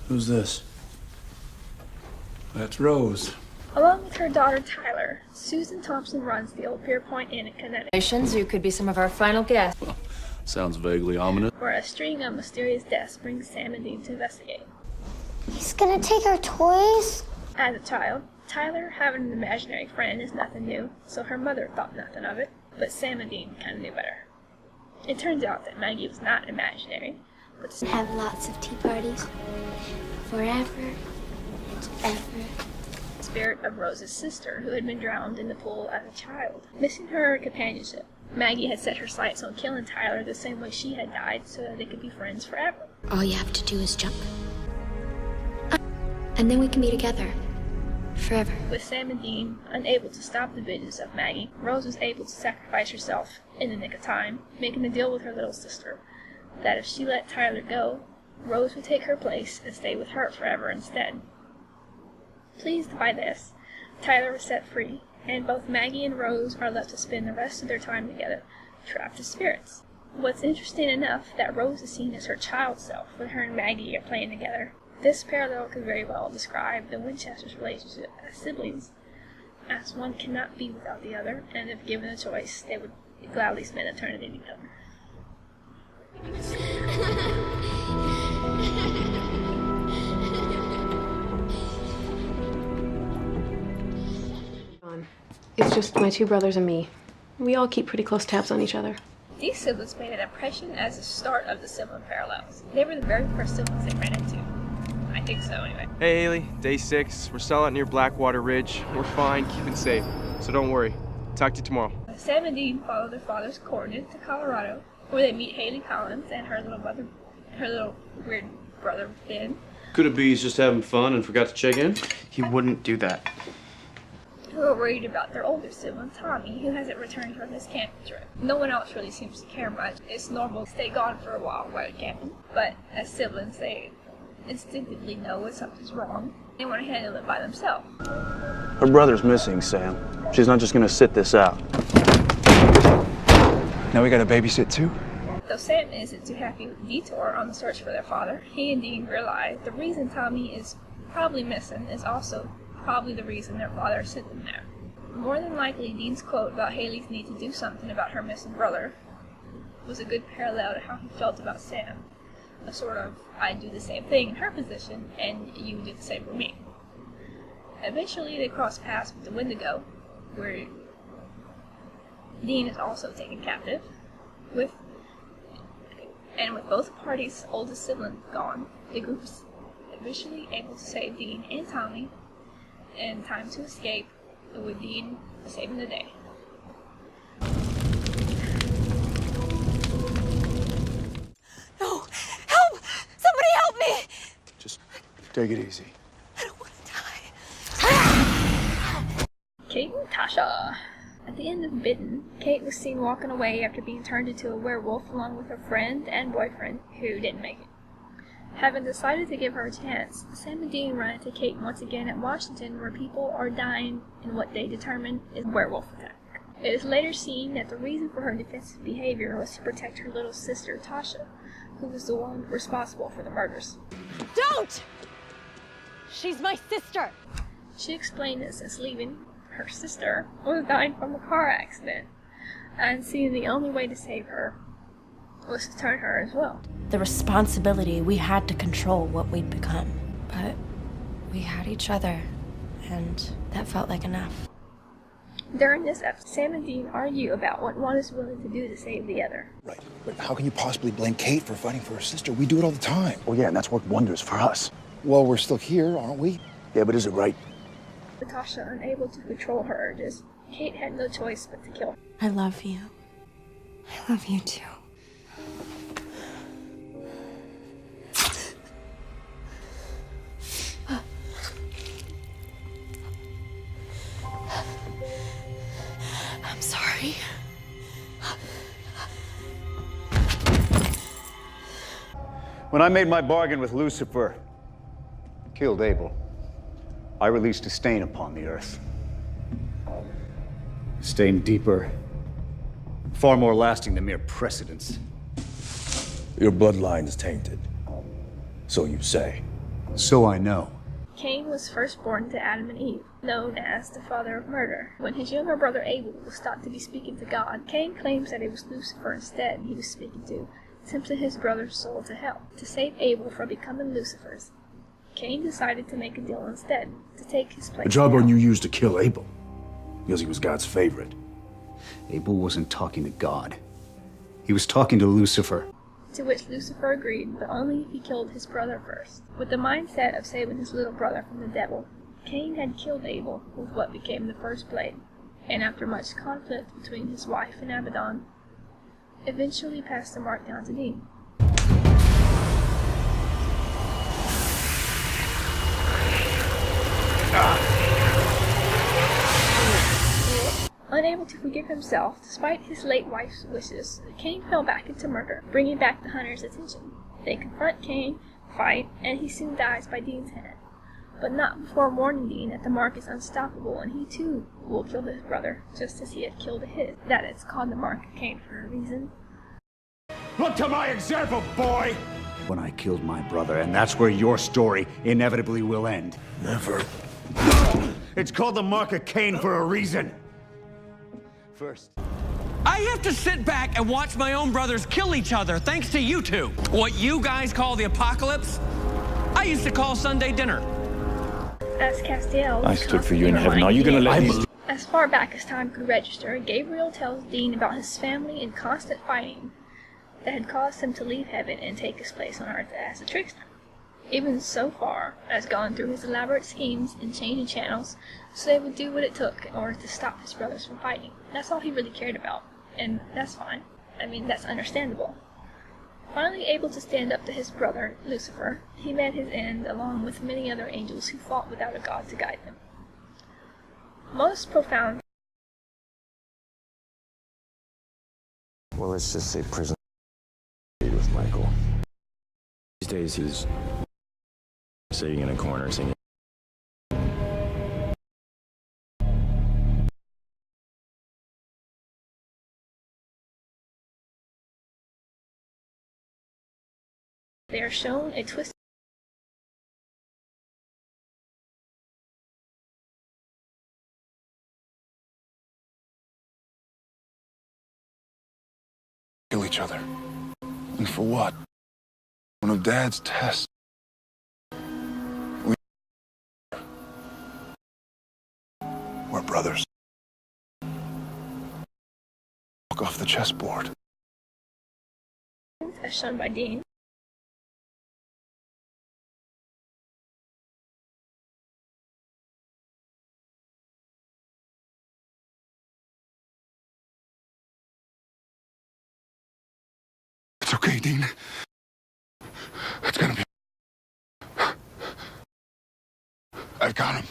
Who's this? That's Rose. Along with her daughter Tyler, Susan Thompson runs the old Pierpoint Inn in Connecticut. You could be some of our final guests. Well, sounds vaguely ominous. Where a string of mysterious deaths brings Sam and Dean to investigate. He's gonna take our toys? As a child, Tyler having an imaginary friend is nothing new, so her mother thought nothing of it, but Sam and Dean kind of knew better. It turns out that Maggie was not imaginary, but Have lots of tea parties. Forever and ever. the spirit of Rose's sister, who had been drowned in the pool as a child. Missing her companionship, Maggie had set her sights on killing Tyler the same way she had died so that they could be friends forever. All you have to do is jump. And then we can be together. Forever. With Sam and Dean unable to stop the vengeance of Maggie, Rose was able to sacrifice herself in the nick of time, making a deal with her little sister that if she let Tyler go, Rose would take her place and stay with her forever instead. Pleased by this, Tyler was set free, and both Maggie and Rose are left to spend the rest of their time together, trapped as spirits. What's interesting enough that Rose is seen as her child self when her and Maggie are playing together. This parallel could very well describe the Winchesters' relationship as siblings, as one cannot be without the other, and if given a choice, they would gladly spend eternity together. It's just my two brothers and me. We all keep pretty close tabs on each other. These siblings made an impression as the start of the sibling parallels. They were the very first siblings they ran into. I think so, anyway. Hey, Haley. Day 6. We're still out near Blackwater Ridge. We're fine, keeping safe. So don't worry. Talk to you tomorrow. Sam and Dean follow their father's coordinates to Colorado, where they meet Haley Collins and her little weird brother, Ben. Could it be he's just having fun and forgot to check in? He wouldn't do that. Who are worried about their older sibling, Tommy, who hasn't returned from his camping trip. No one else really seems to care much. It's normal to stay gone for a while while camping, but as siblings, they instinctively know when something's wrong. They want to handle it by themselves. Her brother's missing, Sam. She's not just gonna sit this out. Now we gotta babysit too? Though Sam isn't too happy with the detour on the search for their father, he and Dean realize the reason Tommy is probably missing is also probably the reason their father sent them there. More than likely, Dean's quote about Haley's need to do something about her missing brother was a good parallel to how he felt about Sam. A sort of, I'd do the same thing in her position, and you do the same for me. Eventually, they cross paths with the Wendigo, where Dean is also taken captive, with both parties' oldest sibling gone, the group is eventually able to save Dean and Tommy, and time to escape, with Dean saving the day. No! Help! Somebody help me! Just take it easy. I don't want to die. Kate and Tasha. At the end of Bitten, Kate was seen walking away after being turned into a werewolf along with her friend and boyfriend, who didn't make it. Having decided to give her a chance, Sam and Dean run into Kate once again at Washington, where people are dying in what they determine is a werewolf attack. It is later seen that the reason for her defensive behavior was to protect her little sister, Tasha, who was the one responsible for the murders. Don't! She's my sister! She explained that since leaving, her sister was dying from a car accident, and seeing the only way to save her was to turn her as well. The responsibility, we had to control what we'd become. But we had each other, and that felt like enough. During this episode, Sam and Dean argue about what one is willing to do to save the other. Right, but how can you possibly blame Kate for fighting for her sister? We do it all the time. Oh yeah, and that's worked wonders for us. Well, we're still here, aren't we? Yeah, but is it right? With Tasha unable to control her urges, Kate had no choice but to kill her. I love you. I love you too. I'm sorry. When I made my bargain with Lucifer, killed Abel, I released a stain upon the earth. A stain deeper, far more lasting than mere precedence. Your bloodline is tainted. So you say. So I know. Cain was first born to Adam and Eve, known as the father of murder. When his younger brother Abel was thought to be speaking to God, Cain claims that it was Lucifer instead he was speaking to, simply his brother's soul to hell. To save Abel from becoming Lucifer's, Cain decided to make a deal instead, to take his place. The jawbone you used to kill Abel, because he was God's favorite. Abel wasn't talking to God. He was talking to Lucifer. To which Lucifer agreed, but only if he killed his brother first. With the mindset of saving his little brother from the devil, Cain had killed Abel with what became the first blade, and after much conflict between his wife and Abaddon, eventually passed the mark down to Dean. Unable to forgive himself, despite his late wife's wishes, Cain fell back into murder, bringing back the hunter's attention. They confront Cain, fight, and he soon dies by Dean's hand. But not before warning Dean that the mark is unstoppable and he too will kill his brother, just as he had killed his. That it's called the mark of Cain for a reason. Look to my example, boy! When I killed my brother, and that's where your story inevitably will end. Never. It's called the mark of Cain for a reason. First. I have to sit back and watch my own brothers kill each other thanks to you two. What you guys call the apocalypse, I used to call Sunday dinner. As Castiel, I stood for you in heaven. Are you gonna let me... As far back as time could register, Gabriel tells Dean about his family and constant fighting that had caused him to leave heaven and take his place on earth as a trickster. Even so far as gone through his elaborate schemes and changing channels so they would do what it took in order to stop his brothers from fighting. That's all he really cared about, and that's fine. I mean, that's understandable. Finally able to stand up to his brother, Lucifer, he met his end along with many other angels who fought without a god to guide them. Most profound. Well, let's just say prison with Michael. These days he's sitting in a corner singing. They are shown a twist. Kill each other. And for what? One of Dad's tests. We're brothers. Walk off the chessboard. As shown by Dean. It's okay, Dean. It's gonna be... I've got him.